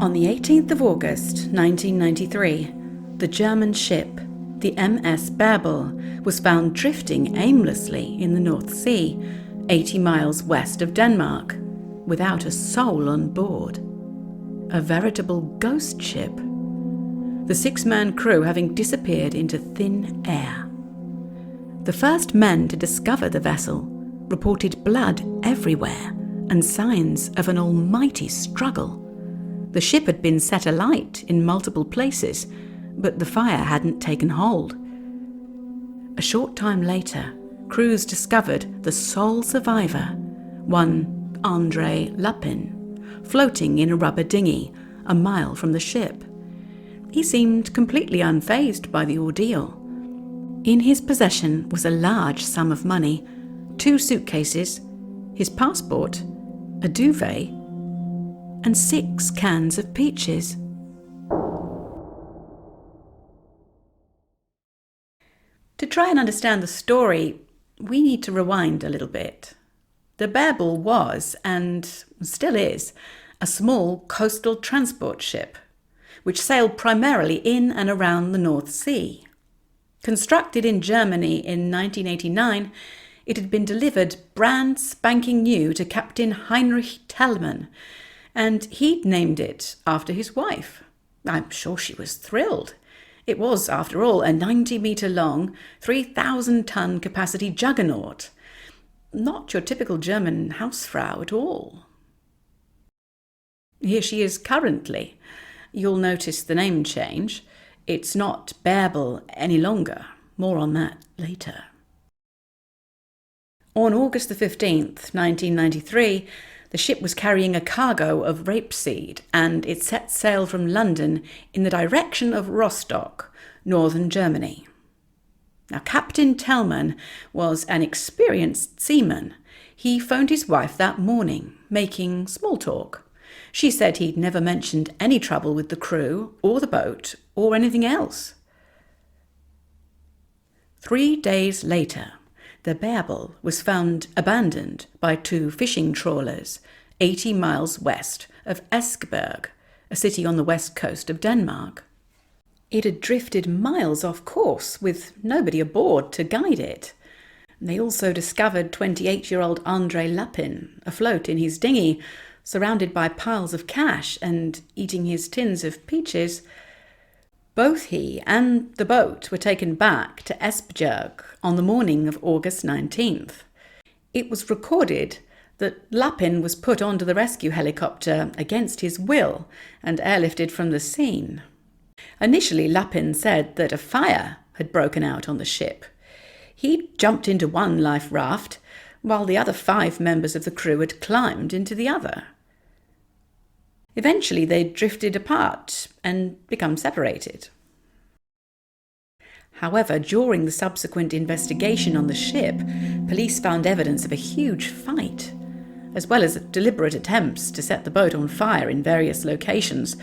On the 18th of August 1993, the German ship, the MS Bärbel, was found drifting aimlessly in the North Sea, 80 miles west of Denmark, without a soul on board. A veritable ghost ship. The 6-man crew having disappeared into thin air. The first men to discover the vessel reported blood everywhere and signs of an almighty struggle. The ship had been set alight in multiple places, but the fire hadn't taken hold. A short time later, crews discovered the sole survivor, one André Lapin, floating in a rubber dinghy a mile from the ship. He seemed completely unfazed by the ordeal. In his possession was a large sum of money, 2 suitcases, his passport, a duvet, and 6 cans of peaches. To try and understand the story, we need to rewind a little bit. The Bärbel was, and still is, a small coastal transport ship, which sailed primarily in and around the North Sea. Constructed in Germany in 1989, it had been delivered brand spanking new to Captain Heinrich Tellmann, and he'd named it after his wife. I'm sure she was thrilled. It was, after all, a 90-metre-long, 3,000-ton capacity juggernaut. Not your typical German Hausfrau at all. Here she is currently. You'll notice the name change. It's not Bärbel any longer. More on that later. On August the 15th, 1993, the ship was carrying a cargo of rapeseed, and it set sail from London in the direction of Rostock, northern Germany. Now, Captain Tellmann was an experienced seaman. He phoned his wife that morning, making small talk. She said he'd never mentioned any trouble with the crew, or the boat, or anything else. 3 days later, the Bärbel was found abandoned by 2 fishing trawlers, 80 miles west of Esbjerg, a city on the west coast of Denmark. It had drifted miles off course, with nobody aboard to guide it. They also discovered 28-year-old André Lapin afloat in his dinghy, surrounded by piles of cash and eating his tins of peaches. Both he and the boat were taken back to Esbjerg on the morning of August 19th. It was recorded that Lapin was put onto the rescue helicopter against his will and airlifted from the scene. Initially, Lapin said that a fire had broken out on the ship. He'd jumped into one life raft, while the other 5 members of the crew had climbed into the other. Eventually, they drifted apart and become separated. However, during the subsequent investigation on the ship, police found evidence of a huge fight, as well as deliberate attempts to set the boat on fire in various locations.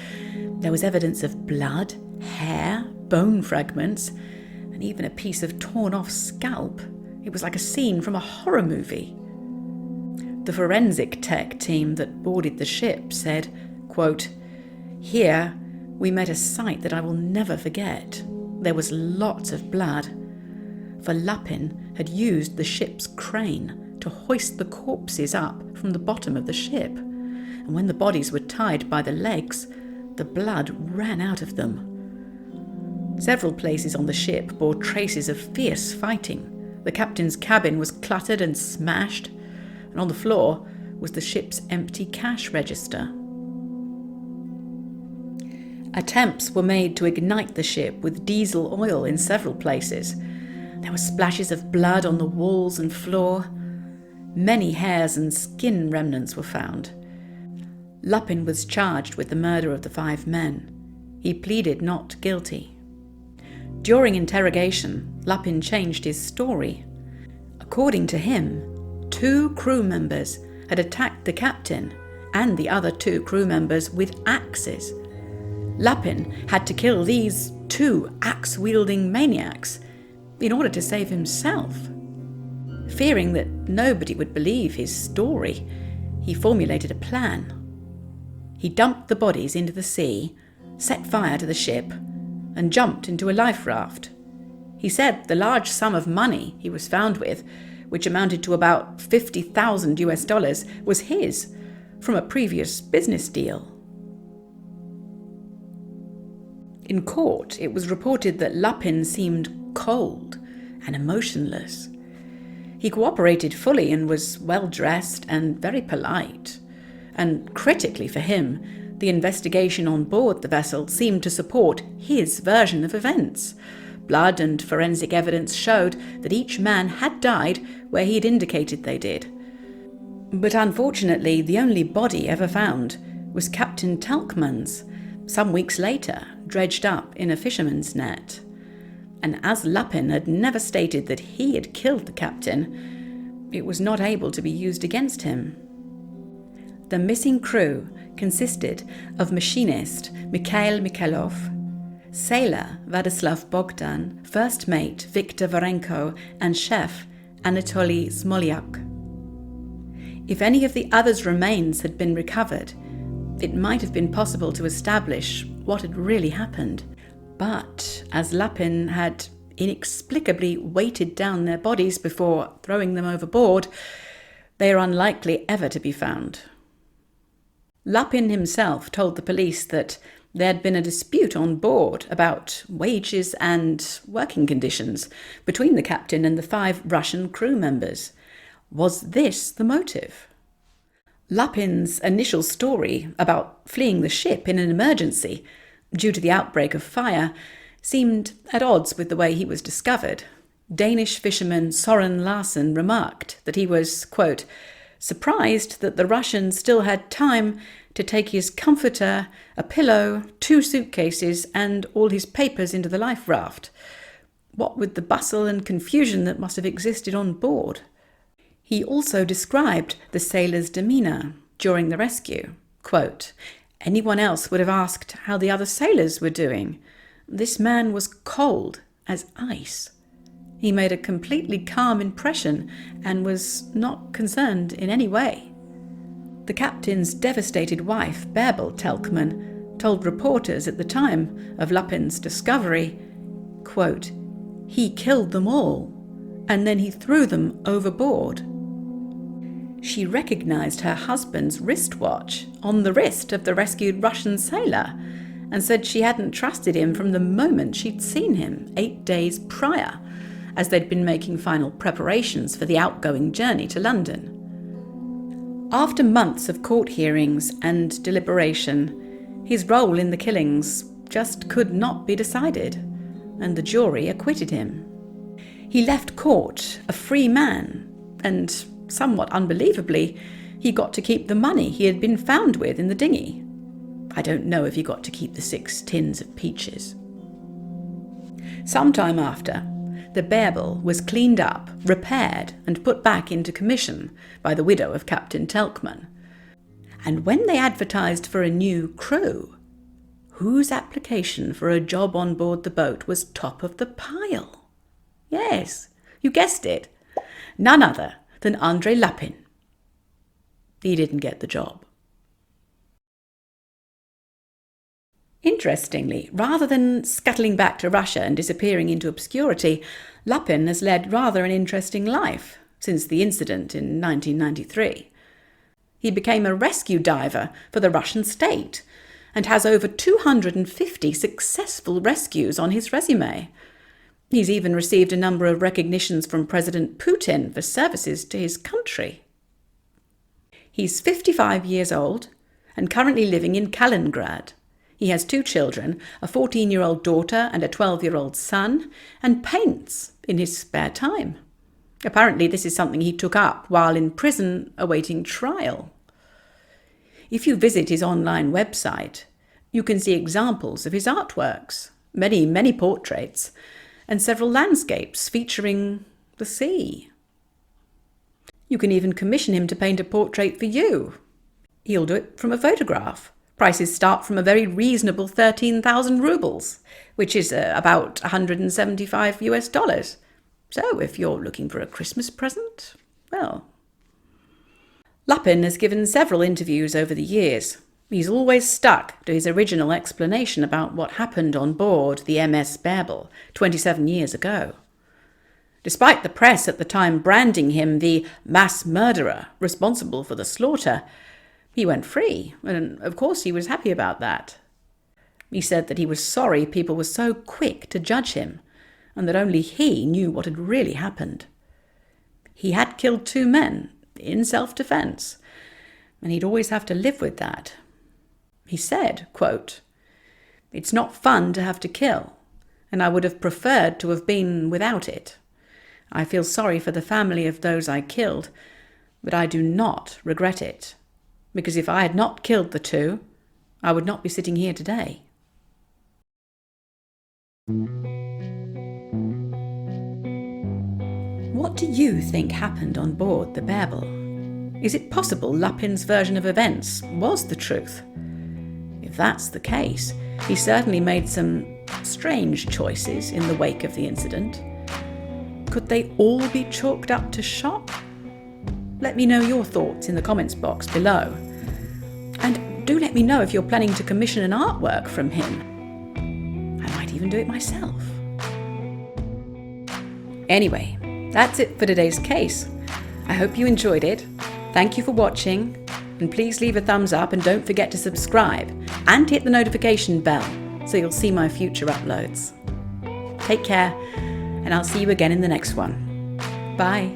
There was evidence of blood, hair, bone fragments, and even a piece of torn-off scalp. It was like a scene from a horror movie. The forensic tech team that boarded the ship said, quote, "Here, we met a sight that I will never forget. There was lots of blood, for Lapin had used the ship's crane to hoist the corpses up from the bottom of the ship, and when the bodies were tied by the legs, the blood ran out of them. Several places on the ship bore traces of fierce fighting. The captain's cabin was cluttered and smashed, and on the floor was the ship's empty cash register. Attempts were made to ignite the ship with diesel oil in several places. There were splashes of blood on the walls and floor. Many hairs and skin remnants were found. Lapin was charged with the murder of the 5 men. He pleaded not guilty. During interrogation, Lapin changed his story. According to him, 2 crew members had attacked the captain and the other 2 crew members with axes. Lapin had to kill these 2 axe-wielding maniacs in order to save himself. Fearing that nobody would believe his story, he formulated a plan. He dumped the bodies into the sea, set fire to the ship, and jumped into a life raft. He said the large sum of money he was found with, which amounted to about 50,000 US dollars, was his from a previous business deal. In court, it was reported that Lapin seemed cold and emotionless. He cooperated fully and was well-dressed and very polite. And critically for him, the investigation on board the vessel seemed to support his version of events. Blood and forensic evidence showed that each man had died where he had indicated they did. But unfortunately, the only body ever found was Captain Talkman's, some weeks later, dredged up in a fisherman's net. And as Lapin had never stated that he had killed the captain, it was not able to be used against him. The missing crew consisted of machinist Mikhail Mikhailov, sailor Vladislav Bogdan, first mate Viktor Varenko, and chef Anatoly Smolyak. If any of the others' remains had been recovered, it might have been possible to establish what had really happened. But as Lapin had inexplicably weighted down their bodies before throwing them overboard, they are unlikely ever to be found. Lapin himself told the police that there had been a dispute on board about wages and working conditions between the captain and the 5 Russian crew members. Was this the motive? Lapin's initial story about fleeing the ship in an emergency due to the outbreak of fire seemed at odds with the way he was discovered. Danish fisherman Søren Larsen remarked that he was, quote, surprised that the Russians still had time to take his comforter, a pillow, 2 suitcases, and all his papers into the life raft. What with the bustle and confusion that must have existed on board. He also described the sailors' demeanour during the rescue. Quote, anyone else would have asked how the other sailors were doing. This man was cold as ice. He made a completely calm impression and was not concerned in any way. The captain's devastated wife, Bärbel Telkman, told reporters at the time of Lapin's discovery, quote, he killed them all, and then he threw them overboard. She recognised her husband's wristwatch on the wrist of the rescued Russian sailor and said she hadn't trusted him from the moment she'd seen him 8 days prior, as they'd been making final preparations for the outgoing journey to London. After months of court hearings and deliberation, his role in the killings just could not be decided, and the jury acquitted him. He left court a free man, and somewhat unbelievably, he got to keep the money he had been found with in the dinghy. I don't know if he got to keep the 6 tins of peaches. Some time after, the Bärbel was cleaned up, repaired, and put back into commission by the widow of Captain Telkman. And when they advertised for a new crew, whose application for a job on board the boat was top of the pile? Yes, you guessed it. None other than Andrei Lapin. He didn't get the job. Interestingly, rather than scuttling back to Russia and disappearing into obscurity, Lapin has led rather an interesting life since the incident in 1993. He became a rescue diver for the Russian state and has over 250 successful rescues on his resume. He's even received a number of recognitions from President Putin for services to his country. He's 55 years old and currently living in Kaliningrad. He has 2 children, a 14-year-old daughter and a 12-year-old son, and paints in his spare time. Apparently this is something he took up while in prison awaiting trial. If you visit his online website, you can see examples of his artworks, many portraits, and several landscapes featuring the sea. You can even commission him to paint a portrait for you. He'll do it from a photograph. Prices start from a very reasonable 13,000 rubles, which is about 175 US dollars. So if you're looking for a Christmas present, well. Lapin has given several interviews over the years. He's always stuck to his original explanation about what happened on board the MS Bärbel 27 years ago. Despite the press at the time branding him the mass murderer responsible for the slaughter, he went free, and of course he was happy about that. He said that he was sorry people were so quick to judge him, and that only he knew what had really happened. He had killed 2 men in self-defense, and he'd always have to live with that. He said, quote, "It's not fun to have to kill, and I would have preferred to have been without it. I feel sorry for the family of those I killed, but I do not regret it, because if I had not killed the 2, I would not be sitting here today." What do you think happened on board the Bärbel? Is it possible Lupin's version of events was the truth? If that's the case, he certainly made some strange choices in the wake of the incident. Could they all be chalked up to shock? Let me know your thoughts in the comments box below. And do let me know if you're planning to commission an artwork from him. I might even do it myself. Anyway, that's it for today's case. I hope you enjoyed it. Thank you for watching, and please leave a thumbs up and don't forget to subscribe and hit the notification bell so you'll see my future uploads. Take care, and I'll see you again in the next one. Bye.